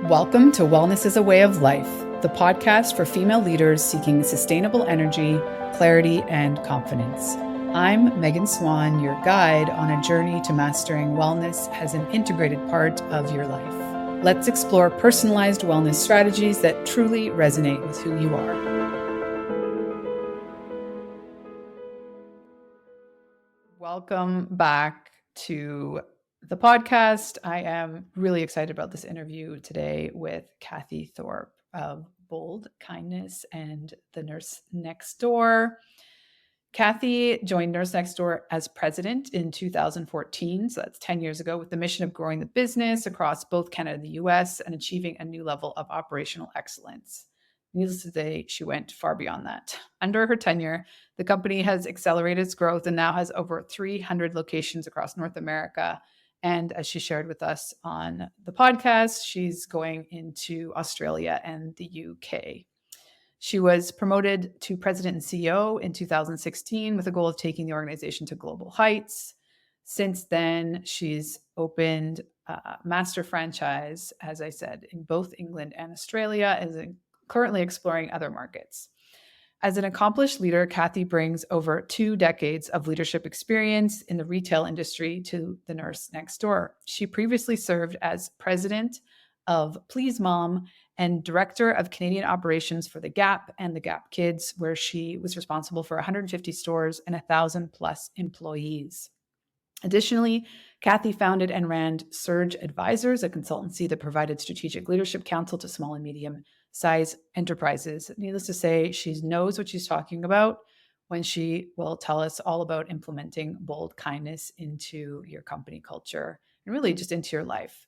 Welcome to Wellness is a Way of Life, the podcast for female leaders seeking sustainable energy, clarity, and confidence. I'm Megan Swan, your guide on a journey to mastering wellness as an integrated part of your life. Let's explore personalized wellness strategies that truly resonate with who you are. Welcome back to the podcast. I am really excited about this interview today with Cathy Thorpe of Bold Kindness and the Nurse Next Door. Cathy joined Nurse Next Door as president in 2014, so that's 10 years ago, with the mission of growing the business across both Canada and the US and achieving a new level of operational excellence. Needless to say, she went far beyond that. Under her tenure, the company has accelerated its growth and now has over 300 locations across North America. And as she shared with us on the podcast, she's going into Australia and the UK. She was promoted to president and CEO in 2016 with the goal of taking the organization to global heights. Since then, she's opened a master franchise, as I said, in both England and Australia, and currently exploring other markets. As an accomplished leader, Cathy brings over 2 decades of leadership experience in the retail industry to the Nurse Next Door. She previously served as president of Please Mom and director of Canadian operations for The Gap and The Gap Kids, where she was responsible for 150 stores and 1,000 plus employees. Additionally, Cathy founded and ran Surge Advisors, a consultancy that provided strategic leadership counsel to small and medium-sized enterprises. Needless to say, she knows what she's talking about when she will tell us all about implementing bold kindness into your company culture and really just into your life.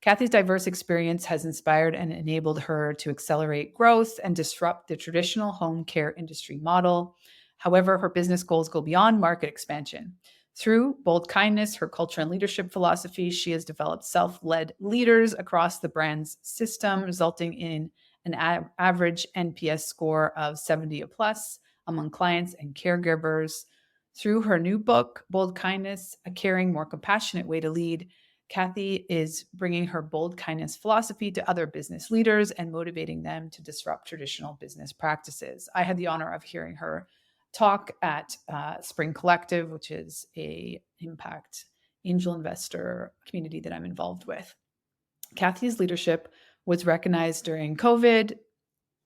Cathy's diverse experience has inspired and enabled her to accelerate growth and disrupt the traditional home care industry model. However, her business goals go beyond market expansion. Through Bold Kindness, her culture and leadership philosophy, she has developed self-led leaders across the brand's system, resulting in an average NPS score of 70 plus among clients and caregivers. Through her new book, Bold Kindness, A Caring, More Compassionate Way to Lead, Cathy is bringing her bold kindness philosophy to other business leaders and motivating them to disrupt traditional business practices. I had the honor of hearing her talk at Spring Collective, which is a impact angel investor community that I'm involved with. Cathy's leadership was recognized during COVID,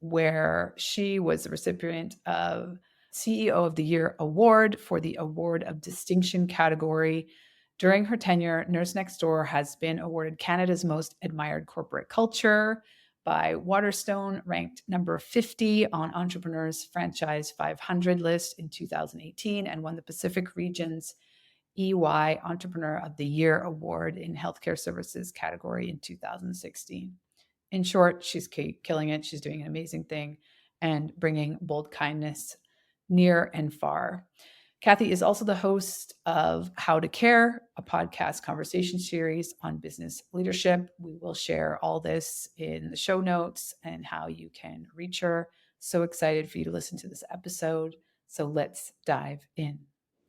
where she was the recipient of CEO of the Year Award for the Award of Distinction category. During her tenure, Nurse Next Door has been awarded Canada's Most Admired Corporate Culture by Waterstone, ranked number 50 on Entrepreneur's Franchise 500 list in 2018, and won the Pacific Region's EY Entrepreneur of the Year Award in Healthcare Services category in 2016. In short, she's killing it. She's doing an amazing thing and bringing bold kindness near and far. Cathy is also the host of How to Care, a podcast conversation series on business leadership. We will share all this in the show notes and how you can reach her. So excited for you to listen to this episode. So let's dive in.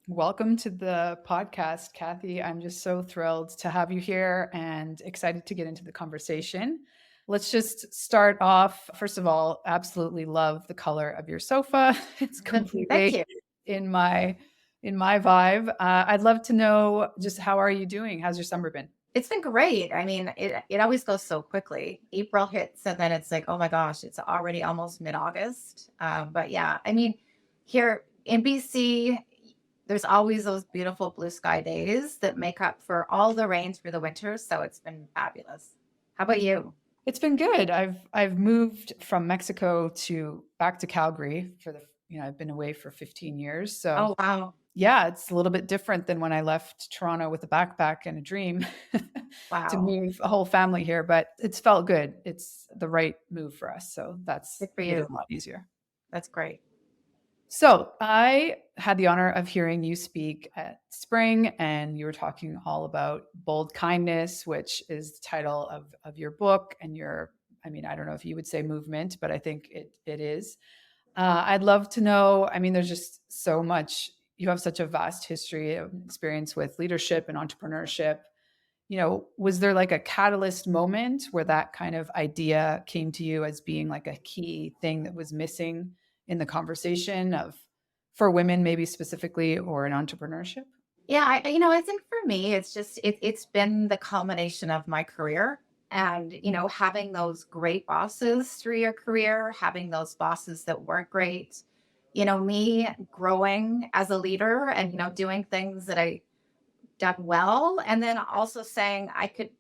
Welcome to the podcast, Cathy. I'm just so thrilled to have you here and excited to get into the conversation. Let's just start off. First of all, absolutely love the color of your sofa. It's completely in my vibe. I'd love to know just how are you doing? How's your summer been? It's been great. I mean, it always goes so quickly. April hits and then it's like, oh my gosh, it's already almost mid-August. But yeah, I mean, here in BC, there's always those beautiful blue sky days that make up for all the rain through the winter. So it's been fabulous. How about you? It's been good. I've moved from Mexico back to Calgary I've been away for 15 years. So oh wow. Yeah, it's a little bit different than when I left Toronto with a backpack and a dream to move a whole family here, but it's felt good. It's the right move for us. So that's good for you. A lot easier. That's great. So I had the honor of hearing you speak at Spring, and you were talking all about bold kindness, which is the title of your book and I don't know if you would say movement, but I think it is. I'd love to know, there's just so much. You have such a vast history of experience with leadership and entrepreneurship. was there like a catalyst moment where that kind of idea came to you as being like a key thing that was missing in the conversation of for women, maybe specifically, or in entrepreneurship? Yeah, I think for me, it's been the culmination of my career and, having those great bosses through your career, having those bosses that weren't great, me growing as a leader and, doing things that I done well. And then also saying,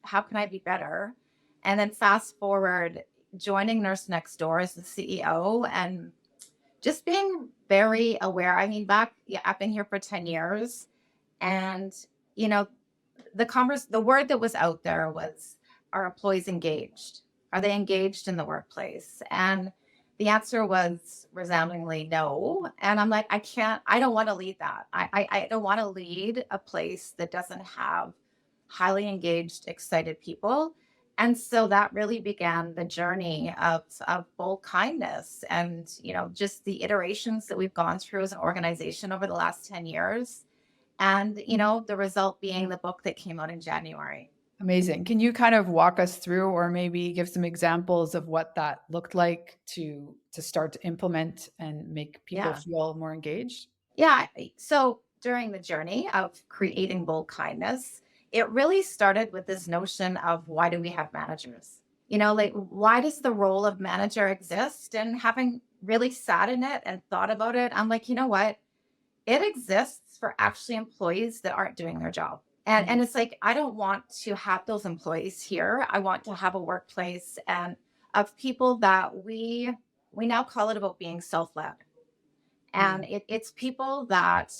how can I be better? And then fast forward, joining Nurse Next Door as the CEO and just being very aware. I mean, yeah, I've been here for 10 years and, you know, the word that was out there was, are employees engaged? Are they engaged in the workplace? And the answer was resoundingly no. And I'm like, I don't want to lead that. I don't want to lead a place that doesn't have highly engaged, excited people. And so that really began the journey of bold kindness and, just the iterations that we've gone through as an organization over the last 10 years. And, the result being the book that came out in January. Amazing. Can you kind of walk us through or maybe give some examples of what that looked like to start to implement and make people Yeah. feel more engaged? Yeah. So during the journey of creating bold kindness, it really started with this notion of why do we have managers? Like why does the role of manager exist? And having really sat in it and thought about it, I'm like, you know what? It exists for actually employees that aren't doing their job. And Mm, it's like, I don't want to have those employees here. I want to have a workplace and of people that we now call it about being self-led. And mm. it's people that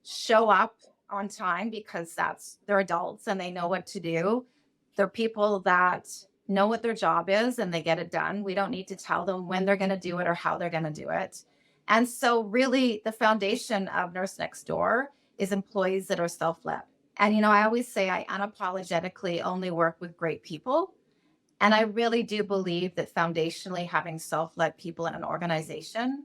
show up on time because they're adults and they know what to do. They're people that know what their job is and they get it done. We don't need to tell them when they're going to do it or how they're going to do it. And so, really, the foundation of Nurse Next Door is employees that are self led. And, I always say I unapologetically only work with great people. And I really do believe that foundationally, having self led people in an organization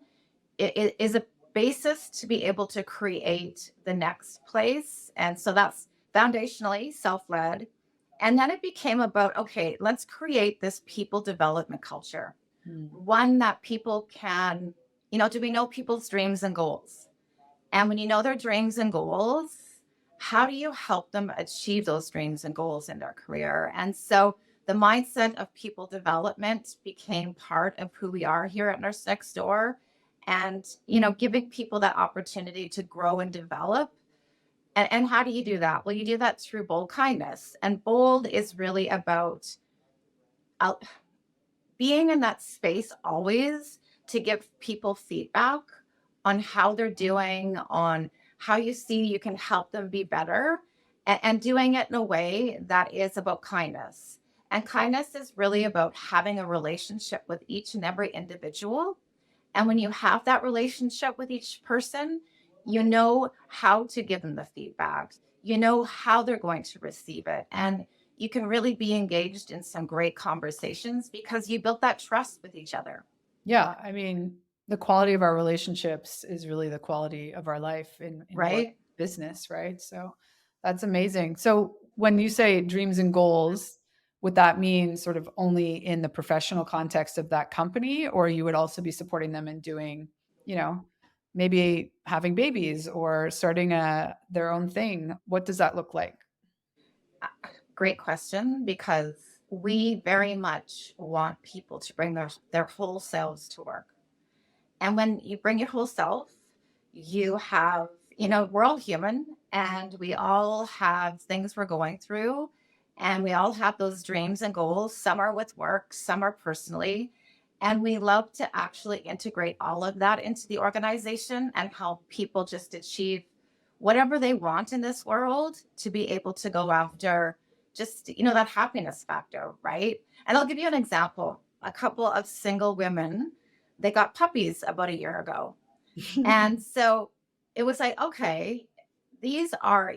it is a basis to be able to create the next place. And so that's foundationally self led. And then it became about, okay, let's create this people development culture, Mm. one that people can, do we know people's dreams and goals? And when you know their dreams and goals, how do you help them achieve those dreams and goals in their career? And so the mindset of people development became part of who we are here at Nurse Next Door. And, giving people that opportunity to grow and develop. And how do you do that? Well, you do that through bold kindness. And bold is really about out, being in that space always to give people feedback on how they're doing, on how you see you can help them be better, and doing it in a way that is about kindness. And kindness is really about having a relationship with each and every individual. And when you have that relationship with each person, you know how to give them the feedback, you know how they're going to receive it. And you can really be engaged in some great conversations because you built that trust with each other, Yeah, I mean, the quality of our relationships is really the quality of our life in work right? business, right? So that's amazing. So when you say dreams and goals, would that mean sort of only in the professional context of that company, or you would also be supporting them in doing, you know, maybe having babies or starting their own thing? What does that look like? Uh, Great question, because we very much want people to bring their whole selves to work. And when you bring your whole self, you have, we're all human and we all have things we're going through. And we all have those dreams and goals. Some are with work, some are personally. And we love to actually integrate all of that into the organization and help people just achieve whatever they want in this world to be able to go after just, that happiness factor, right? And I'll give you an example. A couple of single women, they got puppies about a year ago. And so it was like, okay, these are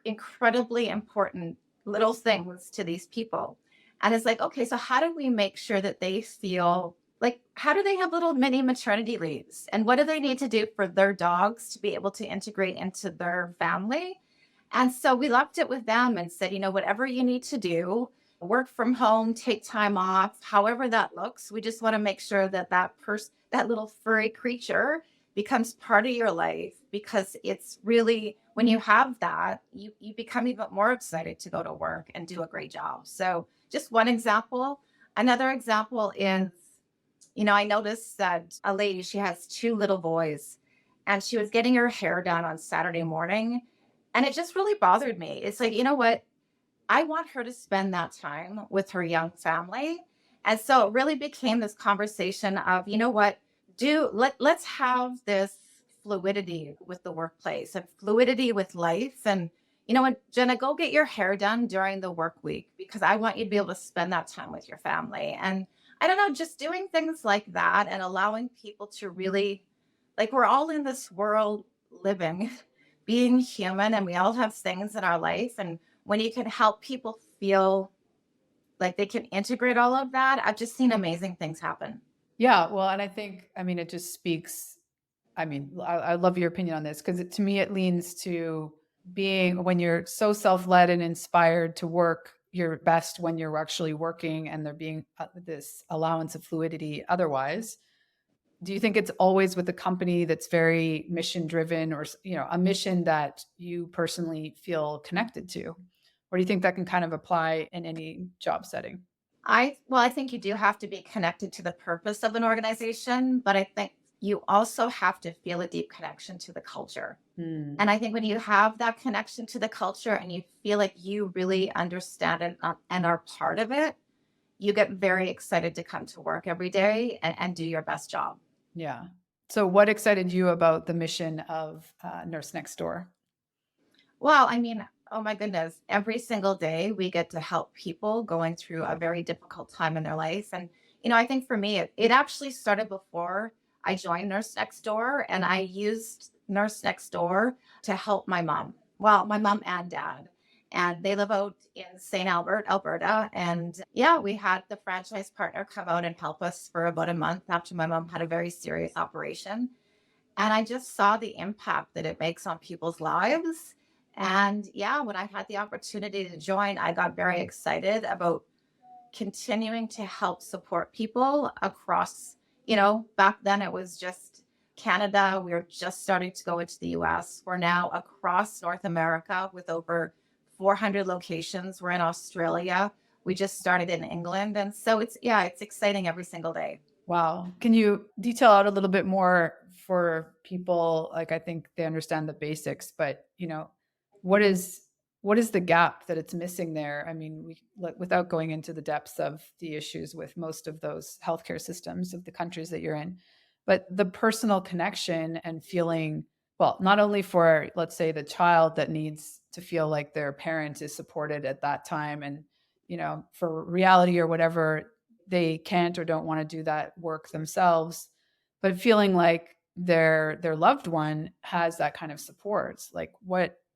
incredibly important little things to these people. And it's like, okay, so how do we make sure that they feel like, how do they have little mini maternity leaves? And what do they need to do for their dogs to be able to integrate into their family? And so we left it with them and said, whatever you need to do, work from home, take time off, however that looks. We just want to make sure that that little furry creature becomes part of your life, because it's really, when you have that, you become even more excited to go to work and do a great job. So just one example. Another example is, I noticed that a lady, she has two little boys, and she was getting her hair done on Saturday morning. And it just really bothered me. It's like, you know what? I want her to spend that time with her young family. And so it really became this conversation of, you know what? Let's have this fluidity with the workplace and fluidity with life. And you know what, Jenna, go get your hair done during the work week, because I want you to be able to spend that time with your family. And I don't know, just doing things like that and allowing people to really, like, we're all in this world living, being human, and we all have things in our life. And when you can help people feel like they can integrate all of that, I've just seen amazing things happen. Yeah, well, and I think, I mean, it just speaks. I mean, I love your opinion on this because to me, it leans to being when you're so self led and inspired to work your best when you're actually working and there being this allowance of fluidity otherwise. Do you think it's always with a company that's very mission driven or, a mission that you personally feel connected to? Or do you think that can kind of apply in any job setting? I think you do have to be connected to the purpose of an organization, but I think you also have to feel a deep connection to the culture. Hmm. And I think when you have that connection to the culture and you feel like you really understand it, and are part of it, you get very excited to come to work every day and do your best job. Yeah. So, what excited you about the mission of Nurse Next Door? Well, I mean, oh my goodness, every single day we get to help people going through a very difficult time in their life. And, I think for me, it actually started before I joined Nurse Next Door, and I used Nurse Next Door to help my mom. Well, my mom and dad. And they live out in St. Albert, Alberta. And yeah, we had the franchise partner come out and help us for about a month after my mom had a very serious operation. And I just saw the impact that it makes on people's lives. And yeah, when I had the opportunity to join, I got very excited about continuing to help support people across, back then it was just Canada. We were just starting to go into the US. We're now across North America with over 400 locations. We're in Australia. We just started in England. And so it's exciting every single day. Wow. Can you detail out a little bit more for people? Like, I think they understand the basics, but what is what is the gap that it's missing there? I mean, without going into the depths of the issues with most of those healthcare systems of the countries that you're in, but the personal connection and feeling, well, not only for, let's say, the child that needs to feel like their parent is supported at that time, and for reality or whatever, they can't or don't want to do that work themselves, but feeling like their loved one has that kind of support. Like,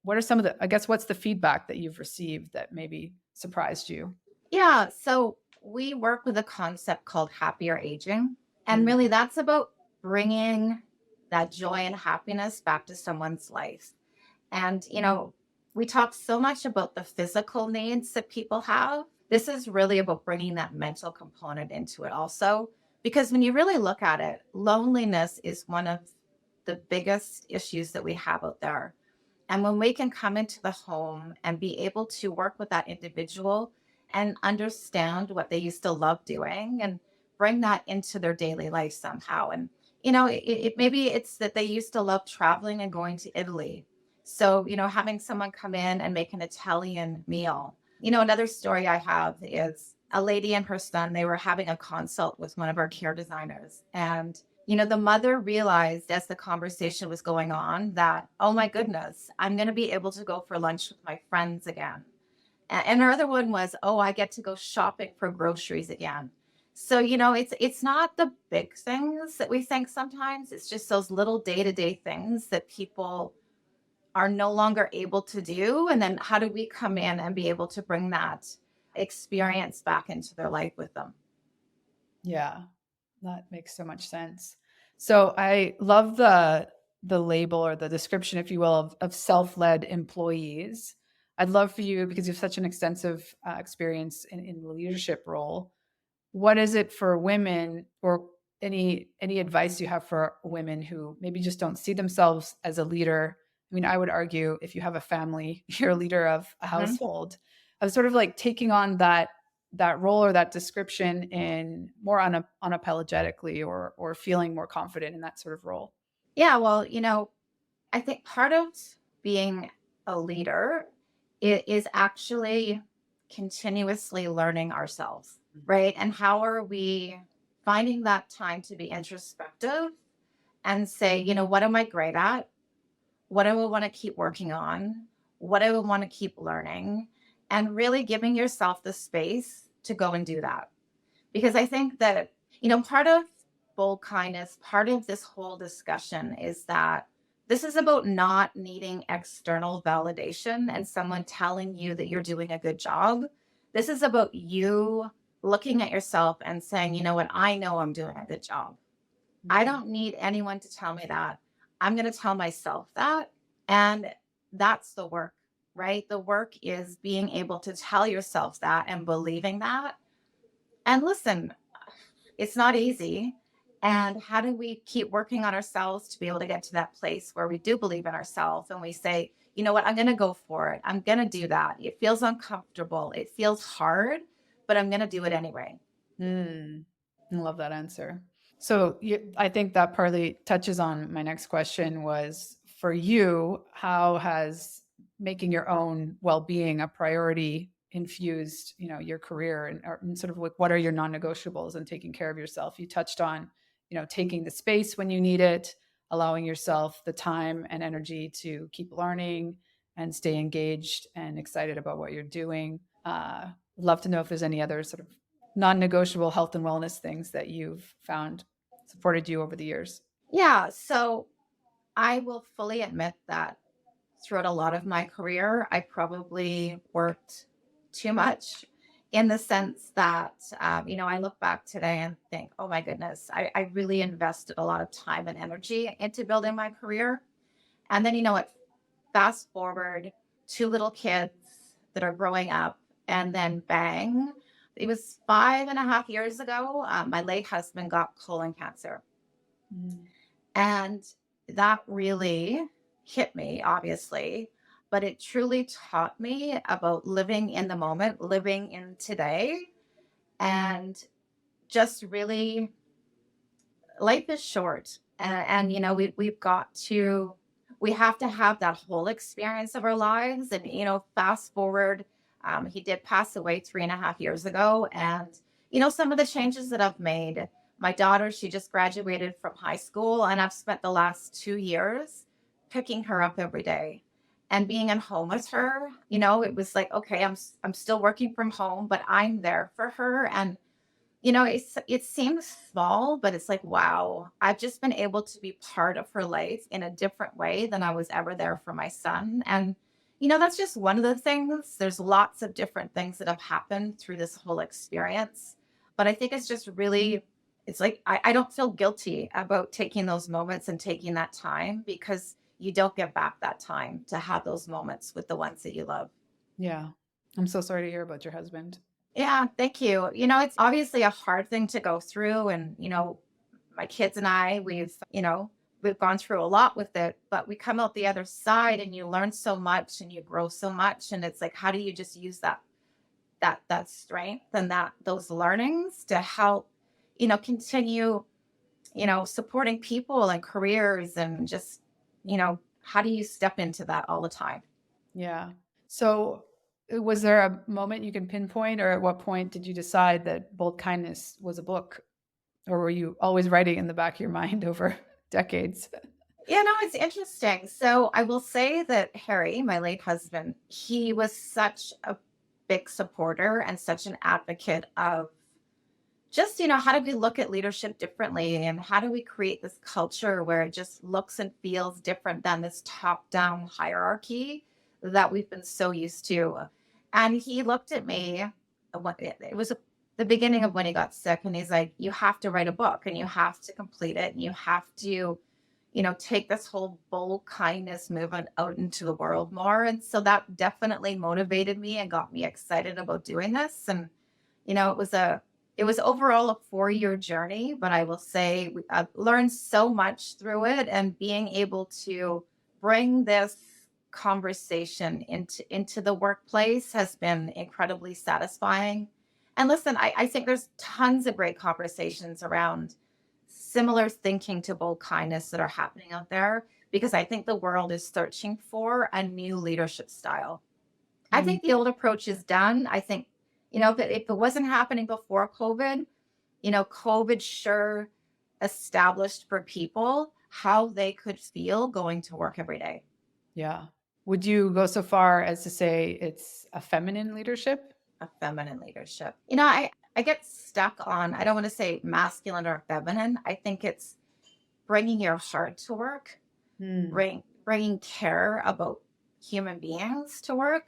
what are some of the, I guess, what's the feedback that you've received that maybe surprised you? Yeah. So we work with a concept called happier aging. And Mm. really, that's about bringing that joy and happiness back to someone's life. And, we talk so much about the physical needs that people have. This is really about bringing that mental component into it also. Because when you really look at it, loneliness is one of the biggest issues that we have out there. And when we can come into the home and be able to work with that individual and understand what they used to love doing and bring that into their daily life somehow. And, maybe it's that they used to love traveling and going to Italy. So, having someone come in and make an Italian meal. Another story I have is a lady and her son, they were having a consult with one of our care designers. And the mother realized as the conversation was going on that, oh my goodness, I'm going to be able to go for lunch with my friends again. And her other one was, oh, I get to go shopping for groceries again. So, it's not the big things that we think sometimes. It's just those little day-to-day things that people are no longer able to do. And then how do we come in and be able to bring that experience back into their life with them? Yeah, that makes so much sense. So I love the the label or the description, if you will, of self-led employees. I'd love for you, because you have such an extensive experience in the leadership role. What is it for women, or any advice you have for women who maybe just don't see themselves as a leader? I mean, I would argue if you have a family, you're a leader of a Mhm. household, of sort of like taking on that role or that description in more unapologetically, or feeling more confident in that sort of role. Yeah, well, I think part of being a leader is actually continuously learning ourselves, right? And how are we finding that time to be introspective and say, what am I great at? What do I want to keep working on? What do I want to keep learning? And really giving yourself the space to go and do that. Because I think that, part of bold kindness, part of this whole discussion is that this is about not needing external validation and someone telling you that you're doing a good job. This is about you looking at yourself and saying, you know what, I know I'm doing a good job. I Mhm. don't need anyone to tell me that. I'm going to tell myself that. And that's the work, right? The work is being able to tell yourself that and believing that. And listen, it's not easy. And how do we keep working on ourselves to be able to get to that place where we do believe in ourselves and we say, you know what, I'm going to go for it. I'm going to do that. It feels uncomfortable. It feels hard, but I'm going to do it anyway. Mm, I love that answer. So I think that partly touches on my next question, was for you, how has making your own well-being a priority infused, your career, and sort of like, what are your non-negotiables in taking care of yourself? You touched on, taking the space when you need it, allowing yourself the time and energy to keep learning and stay engaged and excited about what you're doing. Love to know if there's any other sort of non-negotiable health and wellness things that you've found supported you over the years. Yeah. So I will fully admit that throughout a lot of my career, I probably worked too much in the sense that, I look back today and think, oh my goodness, I really invested a lot of time and energy into building my career. And then, what, fast forward, two little kids that are growing up, and then bang, it was 5.5 years ago, my late husband got colon cancer. Mm. And that really hit me, obviously, but it truly taught me about living in the moment, living in today, and just really, life is short. And we have to have that whole experience of our lives. And, fast forward, he did pass away 3.5 years ago. And, some of the changes that I've made, my daughter, she just graduated from high school, and I've spent the last 2 years picking her up every day and being at home with her. It was like, okay, I'm still working from home, but I'm there for her. And it seems small, but it's like, wow, I've just been able to be part of her life in a different way than I was ever there for my son. And, that's just one of the things. There's lots of different things that have happened through this whole experience. But I think it's just really, it's like, I don't feel guilty about taking those moments and taking that time, because you don't get back that time to have those moments with the ones that you love. Yeah. I'm so sorry to hear about your husband. Yeah, thank you. It's obviously a hard thing to go through. And, my kids and I, we've gone through a lot with it, but we come out the other side and you learn so much and you grow so much. And it's like, how do you just use that strength and those learnings to help, continue, supporting people and careers, and just, how do you step into that all the time? Yeah. So, was there a moment you can pinpoint, or at what point did you decide that Bold Kindness was a book? Or were you always writing in the back of your mind over decades? It's interesting. So I will say that Harry, my late husband, he was such a big supporter and such an advocate of just, how do we look at leadership differently, and how do we create this culture where it just looks and feels different than this top down hierarchy that we've been so used to. And he looked at me, it was the beginning of when he got sick, and he's like, you have to write a book and you have to complete it and you have to, take this whole bold kindness movement out into the world more. And so that definitely motivated me and got me excited about doing this. And, it was overall a 4-year journey, but I will say I've learned so much through it, and being able to bring this conversation into the workplace has been incredibly satisfying. And listen, I think there's tons of great conversations around similar thinking to bold kindness that are happening out there, because I think the world is searching for a new leadership style. I Mm, think the old approach is done. I think, if it wasn't happening before COVID, COVID sure established for people how they could feel going to work every day. yeah. Would you go so far as to say it's a feminine leadership? A feminine leadership. I get stuck on, I don't want to say masculine or feminine. I think it's bringing your heart to work, Mm, bringing care about human beings to work.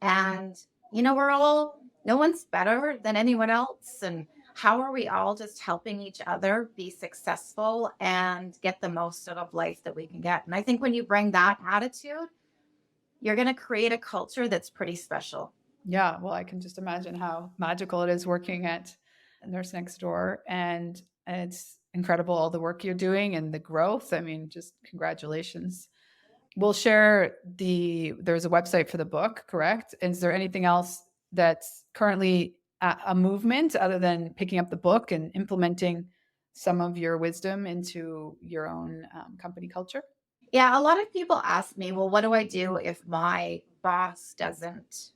And, no one's better than anyone else. And how are we all just helping each other be successful and get the most out of life that we can get? And I think when you bring that attitude, you're going to create a culture that's pretty special. yeah. Well, I can just imagine how magical it is working at Nurse Next Door. And it's incredible all the work you're doing and the growth. I mean, just congratulations. We'll share there's a website for the book, correct? Is there anything else that's currently a movement other than picking up the book and implementing some of your wisdom into your own company culture? Yeah, a lot of people ask me, well, what do I do if my boss doesn't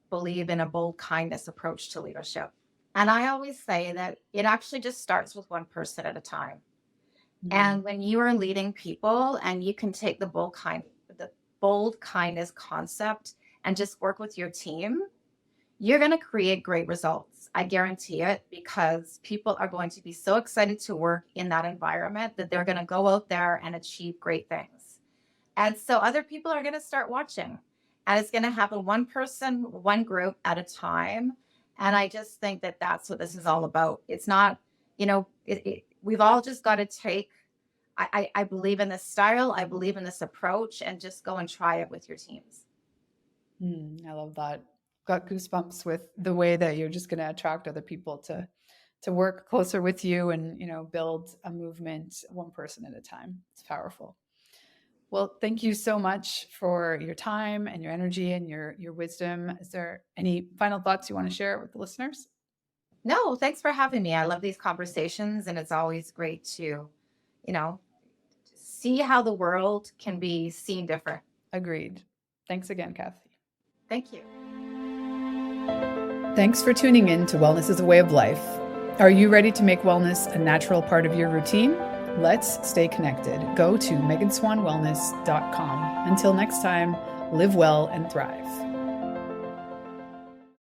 believe in a bold kindness approach to leadership? And I always say that it actually just starts with one person at a time. Mm, And when you are leading people and you can take the bold kindness concept and just work with your team, you're going to create great results. I guarantee it, because people are going to be so excited to work in that environment that they're going to go out there and achieve great things. And so other people are going to start watching, and it's going to happen one person, one group at a time. And I just think that that's what this is all about. It's not, we've all just got to take, I believe in this style. I believe in this approach, and just go and try it with your teams. I love that. Got goosebumps with the way that you're just going to attract other people to work closer with you and build a movement one person at a time. It's powerful. Well, thank you so much for your time and your energy and your wisdom. Is there any final thoughts you want to share with the listeners? No, thanks for having me. I love these conversations, and it's always great to, you know, see how the world can be seen different. Agreed. Thanks again, Cathy. Thank you. Thanks for tuning in to Wellness is a Way of Life. Are you ready to make wellness a natural part of your routine? Let's stay connected. Go to meganswanwellness.com. Until next time, live well and thrive.